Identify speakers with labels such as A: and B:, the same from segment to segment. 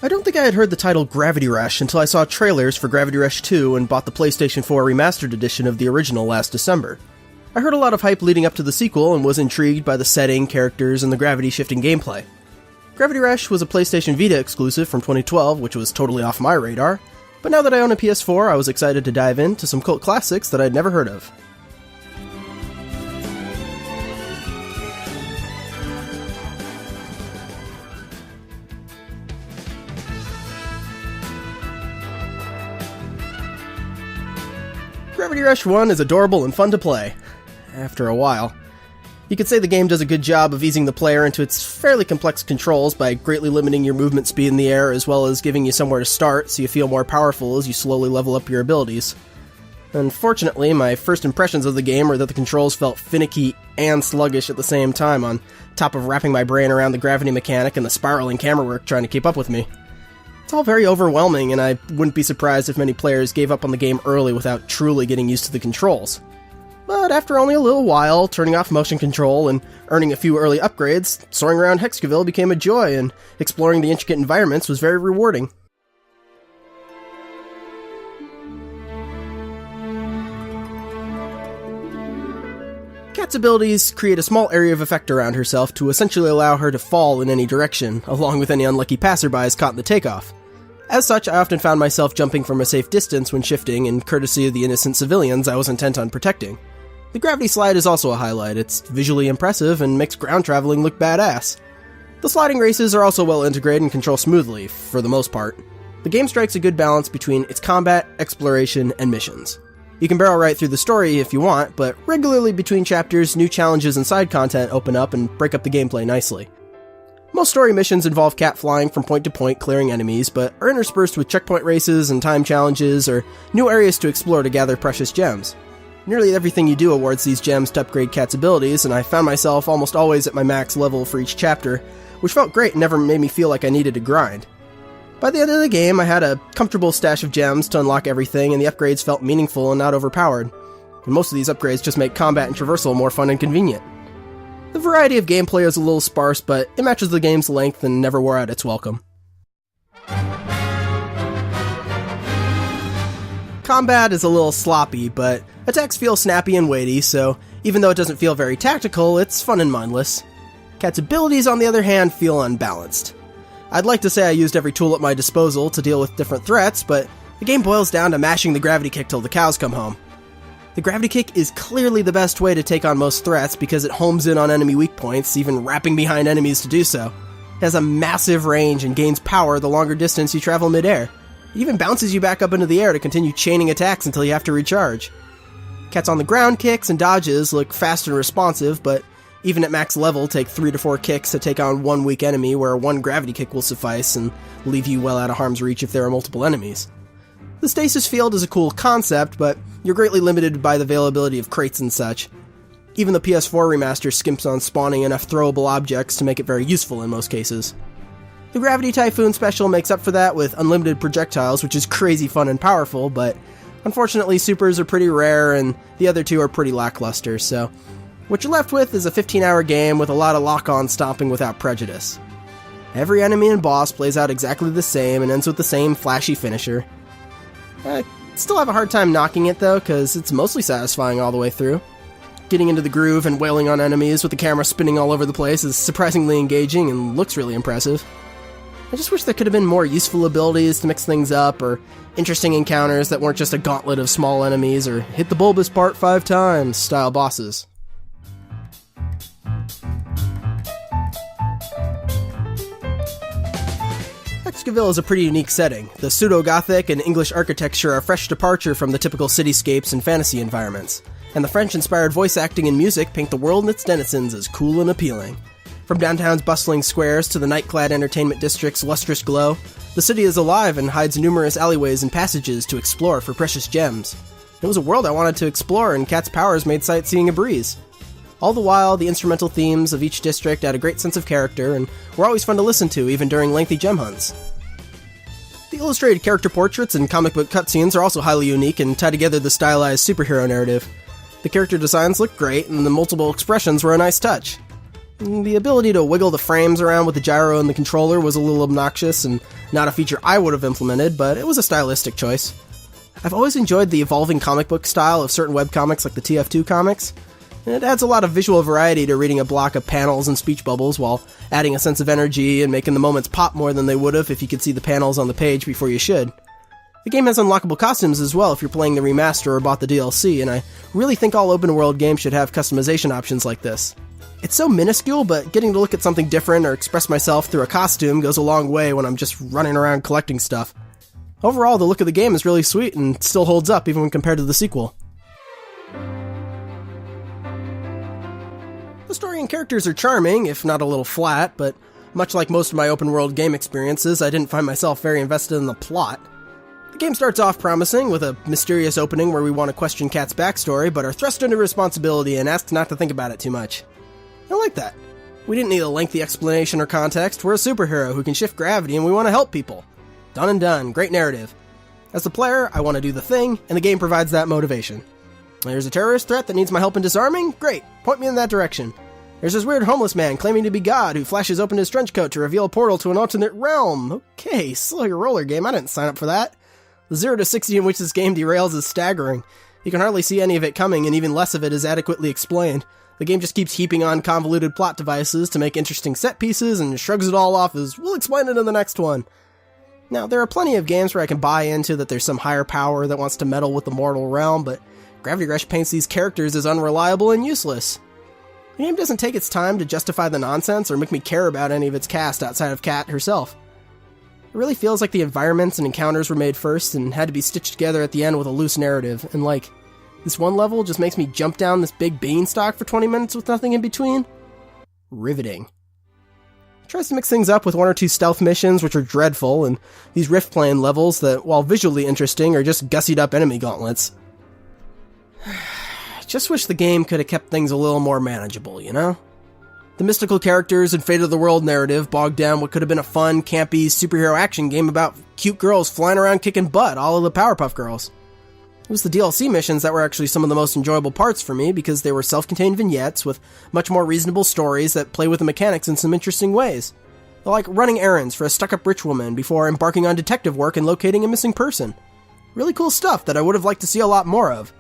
A: I don't think I had heard the title Gravity Rush until I saw trailers for Gravity Rush 2 and bought the PlayStation 4 Remastered edition of the original last December. I heard a lot of hype leading up to the sequel and was intrigued by the setting, characters, and the gravity-shifting gameplay. Gravity Rush was a PlayStation Vita exclusive from 2012, which was totally off my radar, but now that I own a PS4, I was excited to dive into some cult classics that I'd never heard of. Gravity Rush 1 is adorable and fun to play. After a while. You could say the game does a good job of easing the player into its fairly complex controls by greatly limiting your movement speed in the air as well as giving you somewhere to start so you feel more powerful as you slowly level up your abilities. Unfortunately, my first impressions of the game were that the controls felt finicky and sluggish at the same time, on top of wrapping my brain around the gravity mechanic and the spiraling camera work trying to keep up with me. It's all very overwhelming, and I wouldn't be surprised if many players gave up on the game early without truly getting used to the controls. But after only a little while, turning off motion control and earning a few early upgrades, soaring around Hexaville became a joy, and exploring the intricate environments was very rewarding. Kat's abilities create a small area of effect around herself to essentially allow her to fall in any direction, along with any unlucky passerbys caught in the takeoff. As such, I often found myself jumping from a safe distance when shifting, in courtesy of the innocent civilians I was intent on protecting. The gravity slide is also a highlight. It's visually impressive and makes ground traveling look badass. The sliding races are also well integrated and control smoothly, for the most part. The game strikes a good balance between its combat, exploration, and missions. You can barrel right through the story if you want, but regularly between chapters, new challenges and side content open up and break up the gameplay nicely. Most story missions involve Kat flying from point to point clearing enemies, but are interspersed with checkpoint races and time challenges or new areas to explore to gather precious gems. Nearly everything you do awards these gems to upgrade Kat's abilities, and I found myself almost always at my max level for each chapter, which felt great and never made me feel like I needed to grind. By the end of the game, I had a comfortable stash of gems to unlock everything, and the upgrades felt meaningful and not overpowered. And most of these upgrades just make combat and traversal more fun and convenient. The variety of gameplay is a little sparse, but it matches the game's length and never wore out its welcome. Combat is a little sloppy, but attacks feel snappy and weighty, so even though it doesn't feel very tactical, it's fun and mindless. Kat's abilities, on the other hand, feel unbalanced. I'd like to say I used every tool at my disposal to deal with different threats, but the game boils down to mashing the gravity kick till the cows come home. The gravity kick is clearly the best way to take on most threats because it homes in on enemy weak points, even wrapping behind enemies to do so. It has a massive range and gains power the longer distance you travel midair. It even bounces you back up into the air to continue chaining attacks until you have to recharge. Kat's on the ground kicks and dodges look fast and responsive, but even at max level take 3 to 4 kicks to take on one weak enemy, where one gravity kick will suffice and leave you well out of harm's reach if there are multiple enemies. The stasis field is a cool concept, but you're greatly limited by the availability of crates and such. Even the PS4 remaster skimps on spawning enough throwable objects to make it very useful in most cases. The Gravity Typhoon special makes up for that with unlimited projectiles, which is crazy fun and powerful, but unfortunately supers are pretty rare and the other two are pretty lackluster, so what you're left with is a 15-hour game with a lot of lock-on stomping without prejudice. Every enemy and boss plays out exactly the same and ends with the same flashy finisher. I still have a hard time knocking it though, because it's mostly satisfying all the way through. Getting into the groove and wailing on enemies with the camera spinning all over the place is surprisingly engaging and looks really impressive. I just wish there could have been more useful abilities to mix things up, or interesting encounters that weren't just a gauntlet of small enemies or hit the bulbous part 5 times style bosses. Hexaville is a pretty unique setting. The pseudo-Gothic and English architecture are a fresh departure from the typical cityscapes and fantasy environments, and the French-inspired voice acting and music paint the world and its denizens as cool and appealing. From downtown's bustling squares to the night-clad entertainment district's lustrous glow, the city is alive and hides numerous alleyways and passages to explore for precious gems. It was a world I wanted to explore, and Kat's powers made sightseeing a breeze. All the while, the instrumental themes of each district add a great sense of character, and were always fun to listen to, even during lengthy gem hunts. The illustrated character portraits and comic book cutscenes are also highly unique and tie together the stylized superhero narrative. The character designs look great, and the multiple expressions were a nice touch. The ability to wiggle the frames around with the gyro and the controller was a little obnoxious and not a feature I would have implemented, but it was a stylistic choice. I've always enjoyed the evolving comic book style of certain webcomics like the TF2 comics. It adds a lot of visual variety to reading a block of panels and speech bubbles while adding a sense of energy and making the moments pop more than they would have if you could see the panels on the page before you should. The game has unlockable costumes as well if you're playing the remaster or bought the DLC, and I really think all open-world games should have customization options like this. It's so minuscule, but getting to look at something different or express myself through a costume goes a long way when I'm just running around collecting stuff. Overall, the look of the game is really sweet and still holds up even when compared to the sequel. The story and characters are charming, if not a little flat, but much like most of my open-world game experiences, I didn't find myself very invested in the plot. The game starts off promising, with a mysterious opening where we want to question Kat's backstory, but are thrust into responsibility and asked not to think about it too much. I like that. We didn't need a lengthy explanation or context. We're a superhero who can shift gravity and we want to help people. Done and done. Great narrative. As the player, I want to do the thing, and the game provides that motivation. There's a terrorist threat that needs my help in disarming? Great. Point me in that direction. There's this weird homeless man claiming to be God who flashes open his trench coat to reveal a portal to an alternate realm. Okay, slow your roller game. I didn't sign up for that. The 0 to 60 in which this game derails is staggering. You can hardly see any of it coming, and even less of it is adequately explained. The game just keeps heaping on convoluted plot devices to make interesting set pieces and shrugs it all off as, we'll explain it in the next one. Now, there are plenty of games where I can buy into that there's some higher power that wants to meddle with the mortal realm, but Gravity Rush paints these characters as unreliable and useless. The game doesn't take its time to justify the nonsense or make me care about any of its cast outside of Kat herself. It really feels like the environments and encounters were made first and had to be stitched together at the end with a loose narrative, and this one level just makes me jump down this big beanstalk for 20 minutes with nothing in between? Riveting. It tries to mix things up with one or two stealth missions, which are dreadful, and these rift plane levels that, while visually interesting, are just gussied up enemy gauntlets. I just wish the game could have kept things a little more manageable, you know? The mystical characters and fate of the world narrative bogged down what could have been a fun, campy, superhero action game about cute girls flying around kicking butt, all of the Powerpuff Girls. It was the DLC missions that were actually some of the most enjoyable parts for me because they were self-contained vignettes with much more reasonable stories that play with the mechanics in some interesting ways. They're like running errands for a stuck-up rich woman before embarking on detective work and locating a missing person. Really cool stuff that I would have liked to see a lot more of.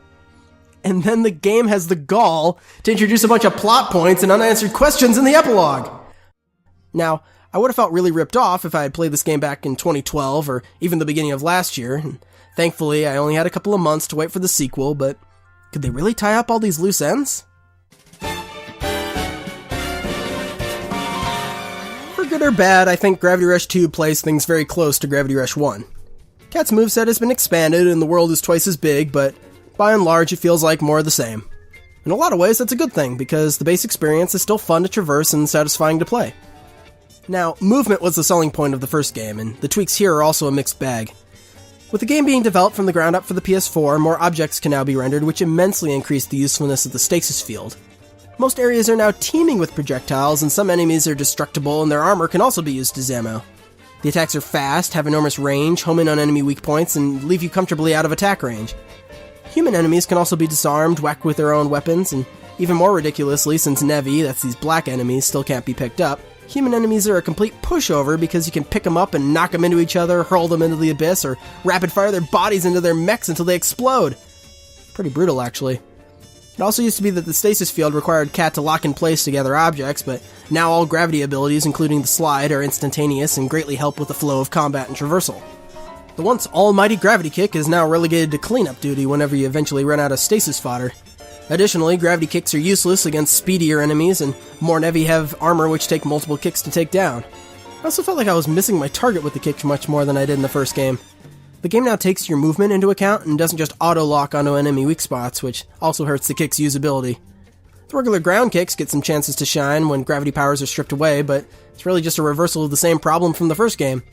A: And then the game has the gall to introduce a bunch of plot points and unanswered questions in the epilogue. Now, I would have felt really ripped off if I had played this game back in 2012 or even the beginning of last year, and thankfully I only had a couple of months to wait for the sequel, but could they really tie up all these loose ends? For good or bad, I think Gravity Rush 2 plays things very close to Gravity Rush 1. Kat's moveset has been expanded and the world is twice as big, but by and large it feels like more of the same. In a lot of ways that's a good thing, because the base experience is still fun to traverse and satisfying to play. Now, movement was the selling point of the first game, and the tweaks here are also a mixed bag. With the game being developed from the ground up for the PS4, more objects can now be rendered, which immensely increased the usefulness of the stasis field. Most areas are now teeming with projectiles, and some enemies are destructible, and their armor can also be used as ammo. The attacks are fast, have enormous range, home in on enemy weak points, and leave you comfortably out of attack range. Human enemies can also be disarmed, whacked with their own weapons, and even more ridiculously, since Nevi, that's these black enemies, still can't be picked up, human enemies are a complete pushover because you can pick them up and knock them into each other, hurl them into the abyss, or rapid-fire their bodies into their mechs until they explode. Pretty brutal, actually. It also used to be that the stasis field required Kat to lock in place to gather objects, but now all gravity abilities, including the slide, are instantaneous and greatly help with the flow of combat and traversal. The once almighty gravity kick is now relegated to cleanup duty whenever you eventually run out of stasis fodder. Additionally, gravity kicks are useless against speedier enemies, and more Nevi have armor which take multiple kicks to take down. I also felt like I was missing my target with the kick much more than I did in the first game. The game now takes your movement into account and doesn't just auto-lock onto enemy weak spots, which also hurts the kick's usability. The regular ground kicks get some chances to shine when gravity powers are stripped away, but it's really just a reversal of the same problem from the first game.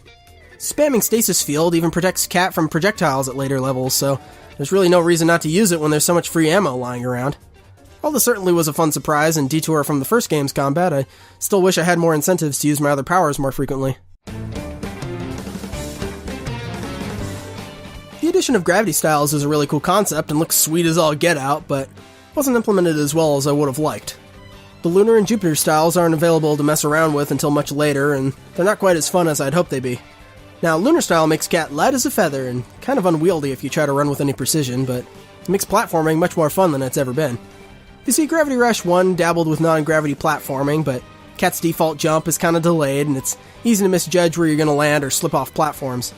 A: Spamming stasis field even protects Kat from projectiles at later levels, so there's really no reason not to use it when there's so much free ammo lying around. While this certainly was a fun surprise and detour from the first game's combat, I still wish I had more incentives to use my other powers more frequently. The addition of gravity styles is a really cool concept and looks sweet as all get out, but wasn't implemented as well as I would have liked. The Lunar and Jupiter styles aren't available to mess around with until much later, and they're not quite as fun as I'd hoped they'd be. Now, Lunar style makes Cat light as a feather and kind of unwieldy if you try to run with any precision, but it makes platforming much more fun than it's ever been. You see, Gravity Rush 1 dabbled with non-gravity platforming, but Cat's default jump is kind of delayed, and it's easy to misjudge where you're going to land or slip off platforms.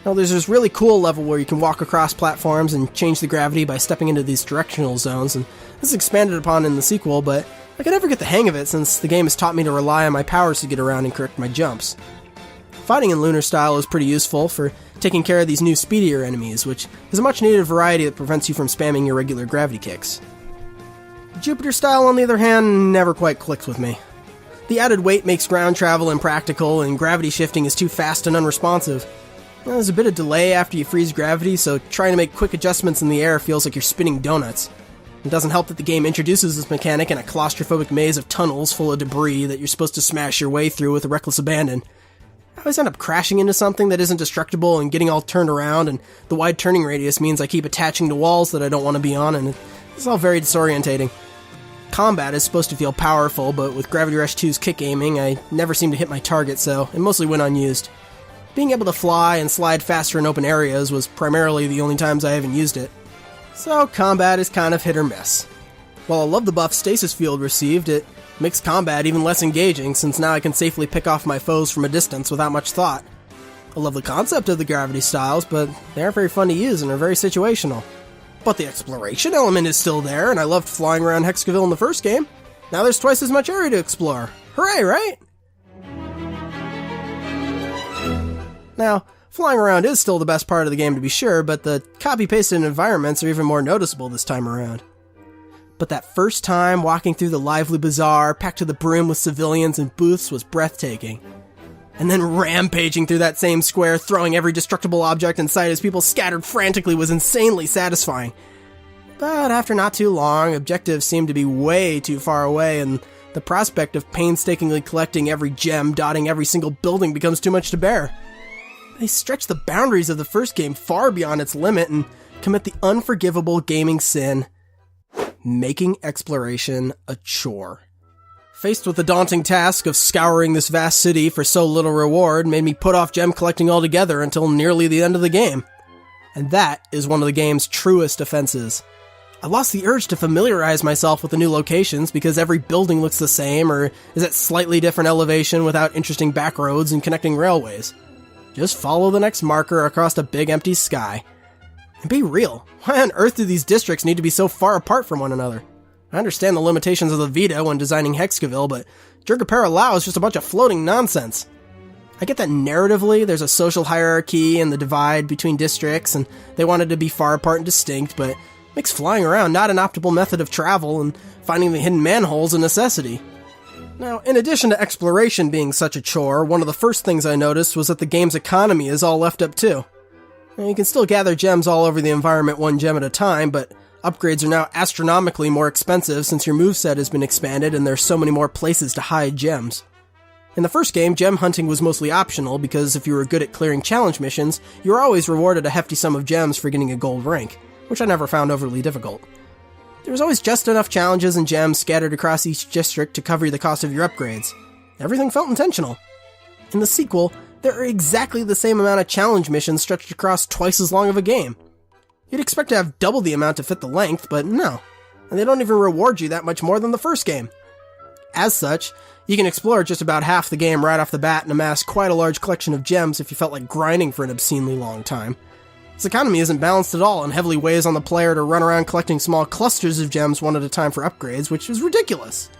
A: Now, there's this really cool level where you can walk across platforms and change the gravity by stepping into these directional zones, and this is expanded upon in the sequel, but I can never get the hang of it since the game has taught me to rely on my powers to get around and correct my jumps. Fighting in Lunar style is pretty useful for taking care of these new speedier enemies, which is a much needed variety that prevents you from spamming your regular gravity kicks. Jupiter style, on the other hand, never quite clicked with me. The added weight makes ground travel impractical, and gravity shifting is too fast and unresponsive. There's a bit of delay after you freeze gravity, so trying to make quick adjustments in the air feels like you're spinning donuts. It doesn't help that the game introduces this mechanic in a claustrophobic maze of tunnels full of debris that you're supposed to smash your way through with reckless abandon. I always end up crashing into something that isn't destructible and getting all turned around, and the wide turning radius means I keep attaching to walls that I don't want to be on, and it's all very disorientating. Combat is supposed to feel powerful, but with Gravity Rush 2's kick aiming, I never seem to hit my target, so it mostly went unused. Being able to fly and slide faster in open areas was primarily the only times I even used it. So combat is kind of hit or miss. While I love the buff Stasis Field received, it makes combat even less engaging since now I can safely pick off my foes from a distance without much thought. I love the concept of the gravity styles, but they aren't very fun to use and are very situational. But the exploration element is still there, and I loved flying around Hexaville in the first game. Now there's twice as much area to explore. Hooray, right? Now, flying around is still the best part of the game to be sure, but the copy-pasted environments are even more noticeable this time around. But that first time walking through the lively bazaar, packed to the brim with civilians and booths, was breathtaking. And then rampaging through that same square, throwing every destructible object in sight as people scattered frantically was insanely satisfying. But after not too long, objectives seemed to be way too far away, and the prospect of painstakingly collecting every gem, dotting every single building becomes too much to bear. They stretch the boundaries of the first game far beyond its limit and commit the unforgivable gaming sin: making exploration a chore. Faced with the daunting task of scouring this vast city for so little reward made me put off gem collecting altogether until nearly the end of the game. And that is one of the game's truest offenses. I lost the urge to familiarize myself with the new locations because every building looks the same or is at slightly different elevation without interesting back roads and connecting railways. Just follow the next marker across a big empty sky. And be real, why on earth do these districts need to be so far apart from one another? I understand the limitations of the Vita when designing Hexaville, but Jurgapara is just a bunch of floating nonsense. I get that narratively there's a social hierarchy and the divide between districts, and they wanted to be far apart and distinct, but it makes flying around not an optimal method of travel, and finding the hidden manholes a necessity. Now, in addition to exploration being such a chore, one of the first things I noticed was that the game's economy is all left up too. Now, you can still gather gems all over the environment one gem at a time, but upgrades are now astronomically more expensive since your moveset has been expanded and there's so many more places to hide gems. In the first game, gem hunting was mostly optional because if you were good at clearing challenge missions, you were always rewarded a hefty sum of gems for getting a gold rank, which I never found overly difficult. There was always just enough challenges and gems scattered across each district to cover the cost of your upgrades. Everything felt intentional. In the sequel, there are exactly the same amount of challenge missions stretched across twice as long of a game. You'd expect to have double the amount to fit the length, but no. And they don't even reward you that much more than the first game. As such, you can explore just about half the game right off the bat and amass quite a large collection of gems if you felt like grinding for an obscenely long time. This economy isn't balanced at all and heavily weighs on the player to run around collecting small clusters of gems one at a time for upgrades, which is ridiculous.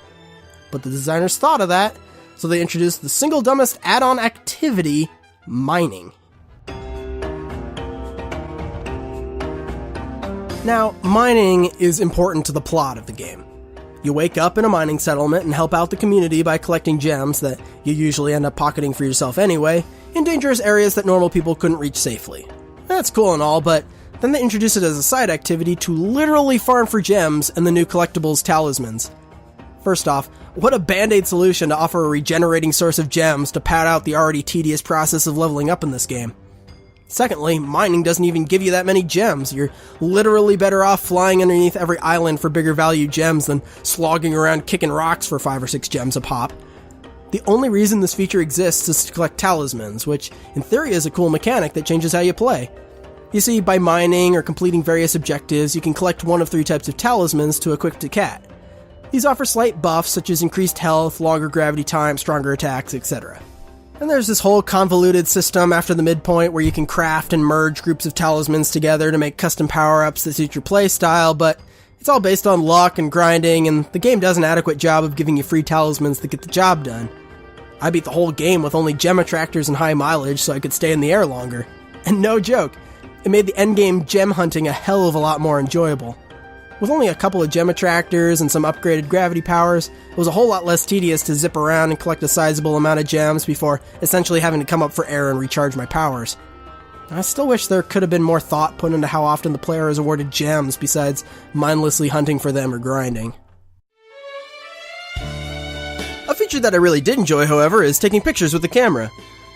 A: But the designers thought of that, so they introduced the single dumbest add-on activity, mining. Now, mining is important to the plot of the game. You wake up in a mining settlement and help out the community by collecting gems that you usually end up pocketing for yourself anyway, in dangerous areas that normal people couldn't reach safely. That's cool and all, but then they introduce it as a side activity to literally farm for gems and the new collectibles talismans. First off, what a band-aid solution to offer a regenerating source of gems to pad out the already tedious process of leveling up in this game. Secondly, mining doesn't even give you that many gems. You're literally better off flying underneath every island for bigger value gems than slogging around kicking rocks for 5 or 6 gems a pop. The only reason this feature exists is to collect talismans, which in theory is a cool mechanic that changes how you play. You see, by mining or completing various objectives, you can collect one of 3 types of talismans to equip to Cat. These offer slight buffs such as increased health, longer gravity time, stronger attacks, etc. And there's this whole convoluted system after the midpoint where you can craft and merge groups of talismans together to make custom power-ups that suit your playstyle, but it's all based on luck and grinding, and the game does an adequate job of giving you free talismans that get the job done. I beat the whole game with only gem attractors and high mileage so I could stay in the air longer. And no joke, it made the endgame gem hunting a hell of a lot more enjoyable. With only a couple of gem attractors and some upgraded gravity powers, it was a whole lot less tedious to zip around and collect a sizable amount of gems before essentially having to come up for air and recharge my powers. I still wish there could have been more thought put into how often the player is awarded gems besides mindlessly hunting for them or grinding. A feature that I really did enjoy, however, is taking pictures with the camera.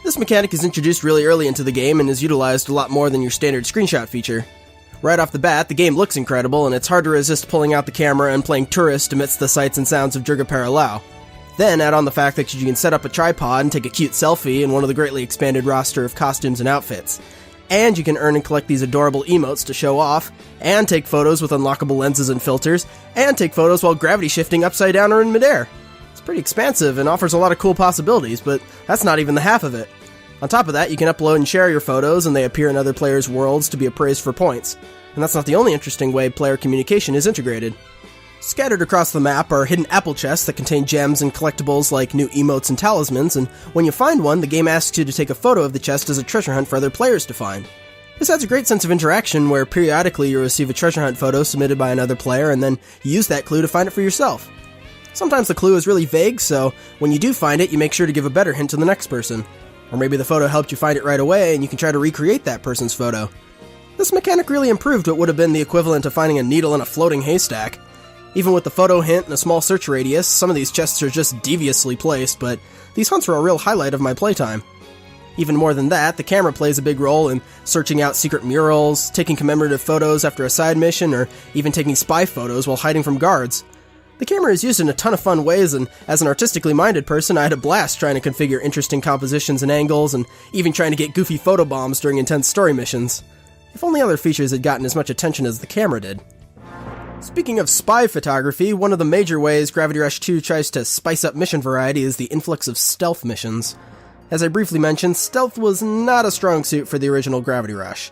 A: This mechanic is introduced really early into the game and is utilized a lot more than your standard screenshot feature. Right off the bat, the game looks incredible, and it's hard to resist pulling out the camera and playing tourist amidst the sights and sounds of Durga Parallel. Then add on the fact that you can set up a tripod and take a cute selfie in one of the greatly expanded roster of costumes and outfits. And you can earn and collect these adorable emotes to show off, and take photos with unlockable lenses and filters, and take photos while gravity shifting upside down or in midair. It's pretty expansive and offers a lot of cool possibilities, but that's not even the half of it. On top of that, you can upload and share your photos, and they appear in other players' worlds to be appraised for points. And that's not the only interesting way player communication is integrated. Scattered across the map are hidden apple chests that contain gems and collectibles like new emotes and talismans, and when you find one, the game asks you to take a photo of the chest as a treasure hunt for other players to find. This adds a great sense of interaction where periodically you receive a treasure hunt photo submitted by another player, and then you use that clue to find it for yourself. Sometimes the clue is really vague, so when you do find it, you make sure to give a better hint to the next person. Or maybe the photo helped you find it right away, and you can try to recreate that person's photo. This mechanic really improved what would have been the equivalent of finding a needle in a floating haystack. Even with the photo hint and a small search radius, some of these chests are just deviously placed, but these hunts were a real highlight of my playtime. Even more than that, the camera plays a big role in searching out secret murals, taking commemorative photos after a side mission, or even taking spy photos while hiding from guards. The camera is used in a ton of fun ways, and as an artistically minded person, I had a blast trying to configure interesting compositions and angles, and even trying to get goofy photobombs during intense story missions. If only other features had gotten as much attention as the camera did. Speaking of spy photography, one of the major ways Gravity Rush 2 tries to spice up mission variety is the influx of stealth missions. As I briefly mentioned, stealth was not a strong suit for the original Gravity Rush.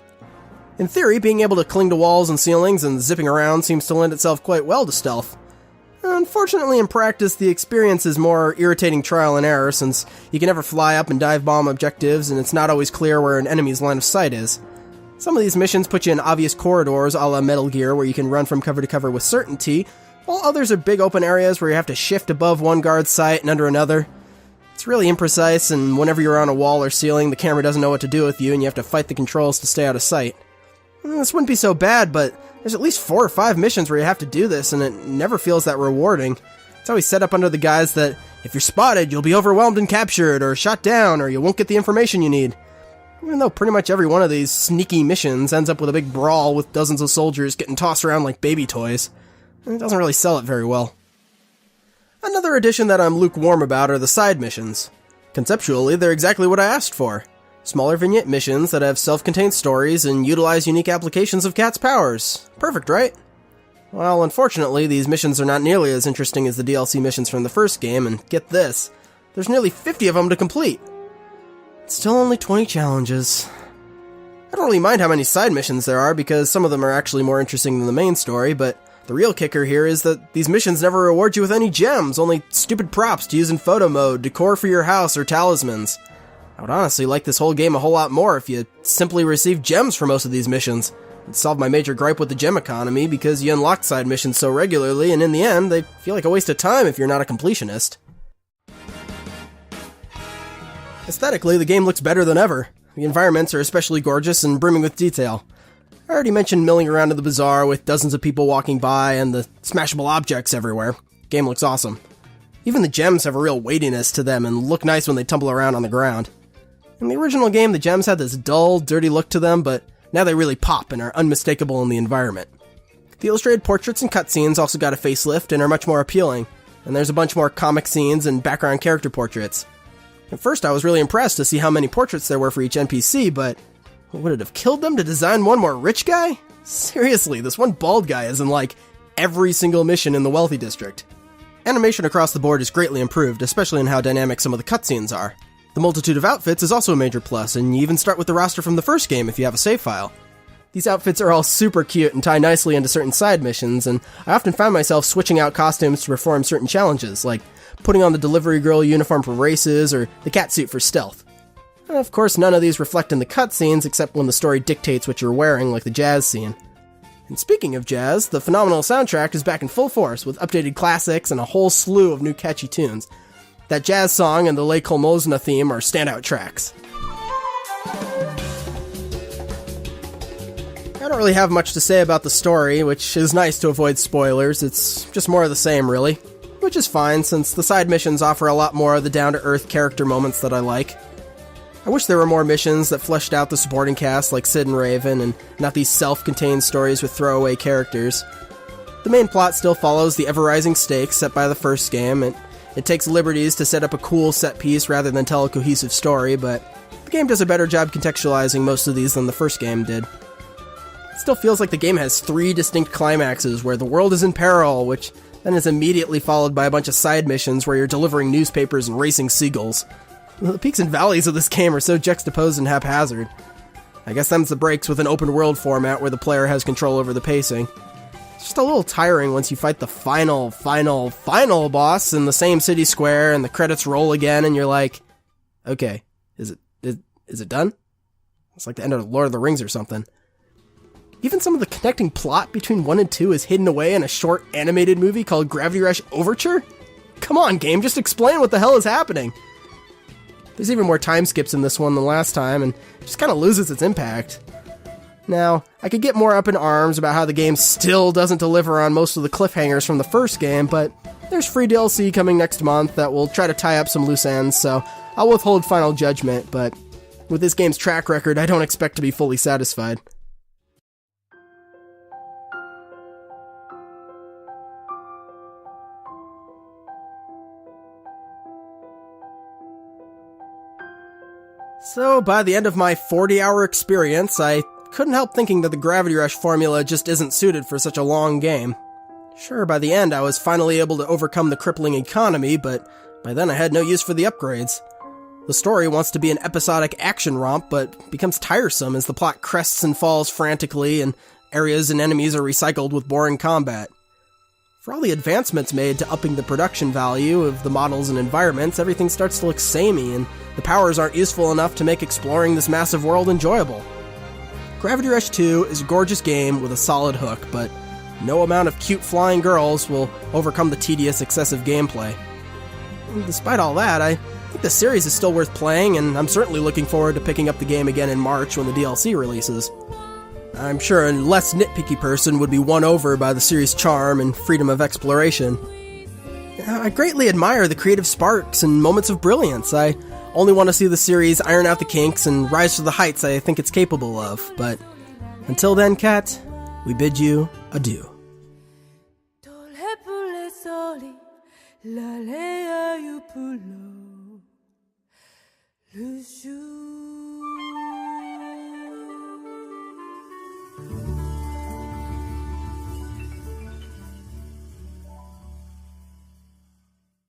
A: In theory, being able to cling to walls and ceilings and zipping around seems to lend itself quite well to stealth. Unfortunately, in practice, the experience is more irritating trial and error since you can never fly up and dive bomb objectives, and it's not always clear where an enemy's line of sight is. Some of these missions put you in obvious corridors a la Metal Gear where you can run from cover to cover with certainty, while others are big open areas where you have to shift above one guard's sight and under another. It's really imprecise, and whenever you're on a wall or ceiling, the camera doesn't know what to do with you and you have to fight the controls to stay out of sight. This wouldn't be so bad, but there's at least 4 or 5 missions where you have to do this, and it never feels that rewarding. It's always set up under the guise that if you're spotted, you'll be overwhelmed and captured, or shot down, or you won't get the information you need. Even though pretty much every one of these sneaky missions ends up with a big brawl with dozens of soldiers getting tossed around like baby toys. It doesn't really sell it very well. Another addition that I'm lukewarm about are the side missions. Conceptually, they're exactly what I asked for. Smaller vignette missions that have self-contained stories and utilize unique applications of Cat's powers. Perfect, right? Well, unfortunately, these missions are not nearly as interesting as the DLC missions from the first game, and get this, there's nearly 50 of them to complete. Still only 20 challenges. I don't really mind how many side missions there are because some of them are actually more interesting than the main story, but the real kicker here is that these missions never reward you with any gems, only stupid props to use in photo mode, decor for your house, or talismans. I would honestly like this whole game a whole lot more if you simply received gems for most of these missions. It'd solve my major gripe with the gem economy because you unlock side missions so regularly, and in the end, they feel like a waste of time if you're not a completionist. Aesthetically, the game looks better than ever. The environments are especially gorgeous and brimming with detail. I already mentioned milling around in the bazaar with dozens of people walking by and the smashable objects everywhere. The game looks awesome. Even the gems have a real weightiness to them and look nice when they tumble around on the ground. In the original game, the gems had this dull, dirty look to them, but now they really pop and are unmistakable in the environment. The illustrated portraits and cutscenes also got a facelift and are much more appealing, and there's a bunch more comic scenes and background character portraits. At first, I was really impressed to see how many portraits there were for each NPC, but would it have killed them to design one more rich guy? Seriously, this one bald guy is in like every single mission in the wealthy district. Animation across the board is greatly improved, especially in how dynamic some of the cutscenes are. The multitude of outfits is also a major plus, and you even start with the roster from the first game if you have a save file. These outfits are all super cute and tie nicely into certain side missions, and I often found myself switching out costumes to perform certain challenges, like putting on the delivery girl uniform for races or the catsuit for stealth. Of course, none of these reflect in the cutscenes except when the story dictates what you're wearing, like the jazz scene. And speaking of jazz, the phenomenal soundtrack is back in full force with updated classics and a whole slew of new catchy tunes. That jazz song and the Le Colmosna theme are standout tracks. I don't really have much to say about the story, which is nice to avoid spoilers. It's just more of the same, really. Which is fine, since the side missions offer a lot more of the down-to-earth character moments that I like. I wish there were more missions that fleshed out the supporting cast like Sid and Raven, and not these self-contained stories with throwaway characters. The main plot still follows the ever-rising stakes set by the first game, and it takes liberties to set up a cool set piece rather than tell a cohesive story, but the game does a better job contextualizing most of these than the first game did. It still feels like the game has 3 distinct climaxes where the world is in peril, which then is immediately followed by a bunch of side missions where you're delivering newspapers and racing seagulls. The peaks and valleys of this game are so juxtaposed and haphazard. I guess them's the breaks with an open world format where the player has control over the pacing. It's just a little tiring once you fight the final boss in the same city square and the credits roll again and you're like, okay, is it done? It's like the end of Lord of the Rings or something. Even some of the connecting plot between 1 and 2 is hidden away in a short animated movie called Gravity Rush Overture? Come on, game, just explain what the hell is happening. There's even more time skips in this one than last time, and it just kind of loses its impact. Now, I could get more up in arms about how the game still doesn't deliver on most of the cliffhangers from the first game, but there's free DLC coming next month that will try to tie up some loose ends, so I'll withhold final judgment, but with this game's track record, I don't expect to be fully satisfied. So, by the end of my 40-hour experience, I couldn't help thinking that the Gravity Rush formula just isn't suited for such a long game. Sure, by the end I was finally able to overcome the crippling economy, but by then I had no use for the upgrades. The story wants to be an episodic action romp, but becomes tiresome as the plot crests and falls frantically, and areas and enemies are recycled with boring combat. For all the advancements made to upping the production value of the models and environments, everything starts to look samey, and the powers aren't useful enough to make exploring this massive world enjoyable. Gravity Rush 2 is a gorgeous game with a solid hook, but no amount of cute flying girls will overcome the tedious, excessive gameplay. And despite all that, I think the series is still worth playing, and I'm certainly looking forward to picking up the game again in March when the DLC releases. I'm sure a less nitpicky person would be won over by the series' charm and freedom of exploration. I greatly admire the creative sparks and moments of brilliance. I only want to see the series iron out the kinks and rise to the heights I think it's capable of, but until then, Kat, we bid you adieu. Le jour